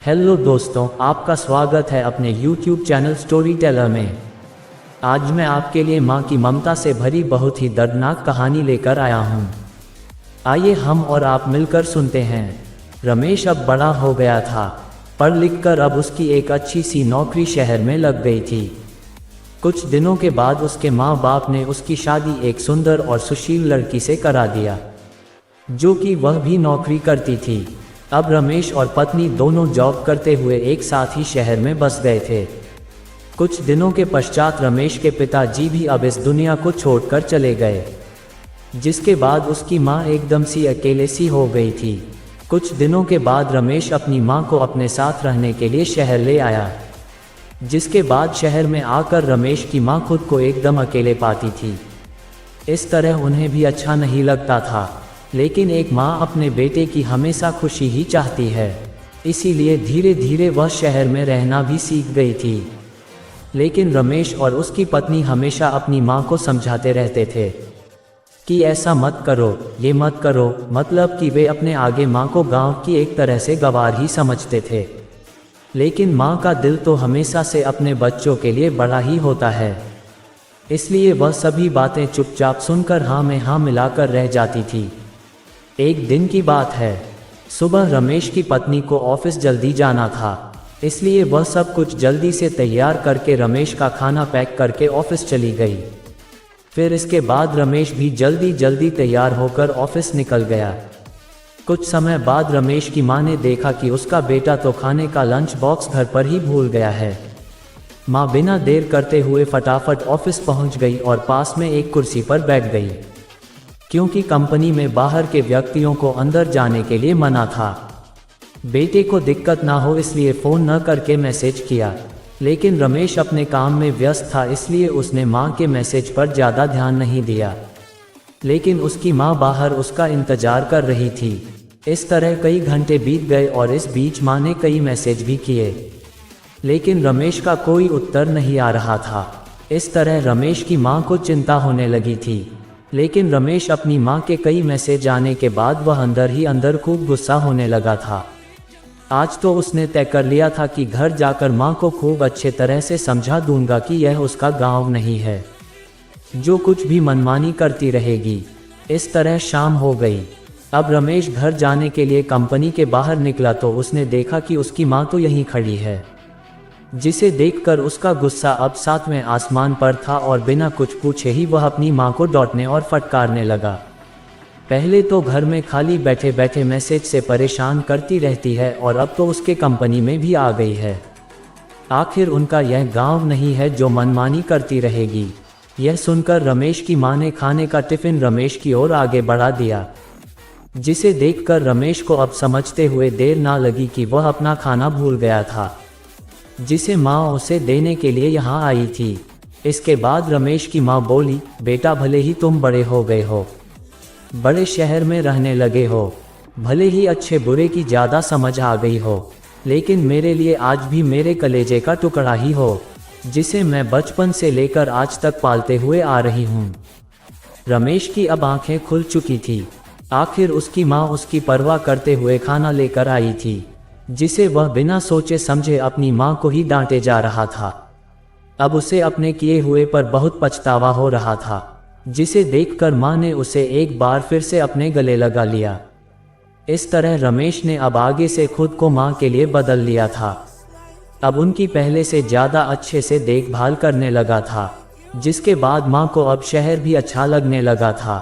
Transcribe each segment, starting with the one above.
Hello दोस्तों, आपका स्वागत है अपने YouTube चैनल स्टोरी टेलर में। आज मैं आपके लिए माँ की ममता से भरी बहुत ही दर्दनाक कहानी लेकर आया हूँ। आइए हम और आप मिलकर सुनते हैं। रमेश अब बड़ा हो गया था। पढ़ लिख कर अब उसकी एक अच्छी सी नौकरी शहर में लग गई थी। कुछ दिनों के बाद उसके माँ बाप ने उसकी शादी एक सुंदर और सुशील लड़की से करा दिया, जो कि वह भी नौकरी करती थी। अब रमेश और पत्नी दोनों जॉब करते हुए एक साथ ही शहर में बस गए थे। कुछ दिनों के पश्चात रमेश के पिताजी भी अब इस दुनिया को छोड़कर चले गए, जिसके बाद उसकी माँ एकदम सी अकेले सी हो गई थी। कुछ दिनों के बाद रमेश अपनी माँ को अपने साथ रहने के लिए शहर ले आया, जिसके बाद शहर में आकर रमेश की माँ खुद को एकदम अकेले पाती थी। इस तरह उन्हें भी अच्छा नहीं लगता था, लेकिन एक माँ अपने बेटे की हमेशा खुशी ही चाहती है, इसीलिए धीरे धीरे वह शहर में रहना भी सीख गई थी। लेकिन रमेश और उसकी पत्नी हमेशा अपनी माँ को समझाते रहते थे कि ऐसा मत करो, ये मत करो, मतलब कि वे अपने आगे माँ को गांव की एक तरह से गंवार ही समझते थे। लेकिन माँ का दिल तो हमेशा से अपने बच्चों के लिए बड़ा ही होता है, इसलिए वह सभी बातें चुपचाप सुनकर हाँ में हाँ मिलाकर रह जाती थी। एक दिन की बात है, सुबह रमेश की पत्नी को ऑफिस जल्दी जाना था, इसलिए वह सब कुछ जल्दी से तैयार करके रमेश का खाना पैक करके ऑफिस चली गई। फिर इसके बाद रमेश भी जल्दी जल्दी तैयार होकर ऑफिस निकल गया। कुछ समय बाद रमेश की माँ ने देखा कि उसका बेटा तो खाने का लंच बॉक्स घर पर ही भूल गया है। माँ बिना देर करते हुए फटाफट ऑफिस पहुँच गई और पास में एक कुर्सी पर बैठ गई, क्योंकि कंपनी में बाहर के व्यक्तियों को अंदर जाने के लिए मना था। बेटे को दिक्कत ना हो इसलिए फ़ोन न करके मैसेज किया, लेकिन रमेश अपने काम में व्यस्त था, इसलिए उसने माँ के मैसेज पर ज़्यादा ध्यान नहीं दिया। लेकिन उसकी माँ बाहर उसका इंतज़ार कर रही थी। इस तरह कई घंटे बीत गए और इस बीच माँ ने कई मैसेज भी किए, लेकिन रमेश का कोई उत्तर नहीं आ रहा था। इस तरह रमेश की माँ को चिंता होने लगी थी। लेकिन रमेश अपनी माँ के कई मैसेज आने के बाद वह अंदर ही अंदर खूब गुस्सा होने लगा था। आज तो उसने तय कर लिया था कि घर जाकर माँ को खूब अच्छे तरह से समझा दूंगा कि यह उसका गांव नहीं है, जो कुछ भी मनमानी करती रहेगी। इस तरह शाम हो गई। अब रमेश घर जाने के लिए कंपनी के बाहर निकला तो उसने देखा कि उसकी माँ तो यहीं खड़ी है, जिसे देखकर उसका गुस्सा अब 7वें आसमान पर था और बिना कुछ पूछे ही वह अपनी माँ को डांटने और फटकारने लगा। पहले तो घर में खाली बैठे बैठे मैसेज से परेशान करती रहती है और अब तो उसके कंपनी में भी आ गई है। आखिर उनका यह गांव नहीं है जो मनमानी करती रहेगी। यह सुनकर रमेश की माँ ने खाने का टिफ़िन रमेश की ओर आगे बढ़ा दिया, जिसे देखकर रमेश को अब समझते हुए देर ना लगी कि वह अपना खाना भूल गया था, जिसे माँ उसे देने के लिए यहाँ आई थी। इसके बाद रमेश की माँ बोली, बेटा भले ही तुम बड़े हो गए हो, बड़े शहर में रहने लगे हो, भले ही अच्छे बुरे की ज़्यादा समझ आ गई हो, लेकिन मेरे लिए आज भी मेरे कलेजे का टुकड़ा ही हो, जिसे मैं बचपन से लेकर आज तक पालते हुए आ रही हूँ। रमेश की अब आंखें खुल चुकी थी। आखिर उसकी माँ उसकी परवाह करते हुए खाना लेकर आई थी, जिसे वह बिना सोचे समझे अपनी माँ को ही डांटे जा रहा था। अब उसे अपने किए हुए पर बहुत पछतावा हो रहा था, जिसे देखकर माँ ने उसे एक बार फिर से अपने गले लगा लिया। इस तरह रमेश ने अब आगे से खुद को माँ के लिए बदल लिया था। अब उनकी पहले से ज़्यादा अच्छे से देखभाल करने लगा था, जिसके बाद माँ को अब शहर भी अच्छा लगने लगा था,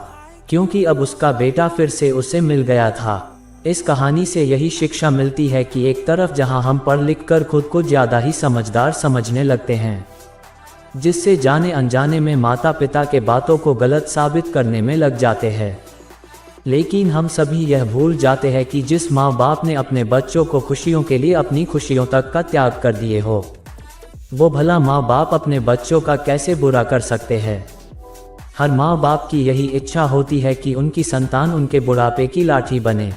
क्योंकि अब उसका बेटा फिर से उसे मिल गया था। इस कहानी से यही शिक्षा मिलती है कि एक तरफ जहां हम पढ़ लिख कर खुद को ज़्यादा ही समझदार समझने लगते हैं, जिससे जाने अनजाने में माता पिता के बातों को गलत साबित करने में लग जाते हैं, लेकिन हम सभी यह भूल जाते हैं कि जिस माँ बाप ने अपने बच्चों को खुशियों के लिए अपनी खुशियों तक का त्याग कर दिए हो, वो भला माँ बाप अपने बच्चों का कैसे बुरा कर सकते हैं। हर माँ बाप की यही इच्छा होती है कि उनकी संतान उनके बुढ़ापे की लाठी बने,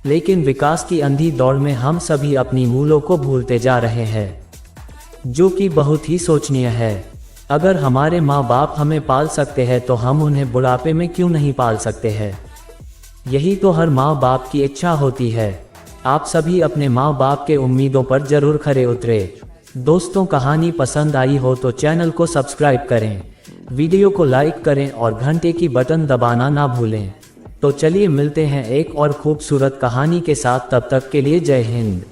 लेकिन विकास की अंधी दौड़ में हम सभी अपनी मूलों को भूलते जा रहे हैं, जो कि बहुत ही सोचनीय है। अगर हमारे माँ बाप हमें पाल सकते हैं तो हम उन्हें बुढ़ापे में क्यों नहीं पाल सकते हैं। यही तो हर माँ बाप की इच्छा होती है। आप सभी अपने माँ बाप के उम्मीदों पर जरूर खरे उतरे। दोस्तों, कहानी पसंद आई हो तो चैनल को सब्सक्राइब करें, वीडियो को लाइक करें और घंटे की बटन दबाना ना भूलें। तो चलिए मिलते हैं एक और खूबसूरत कहानी के साथ, तब तक के लिए जय हिंद।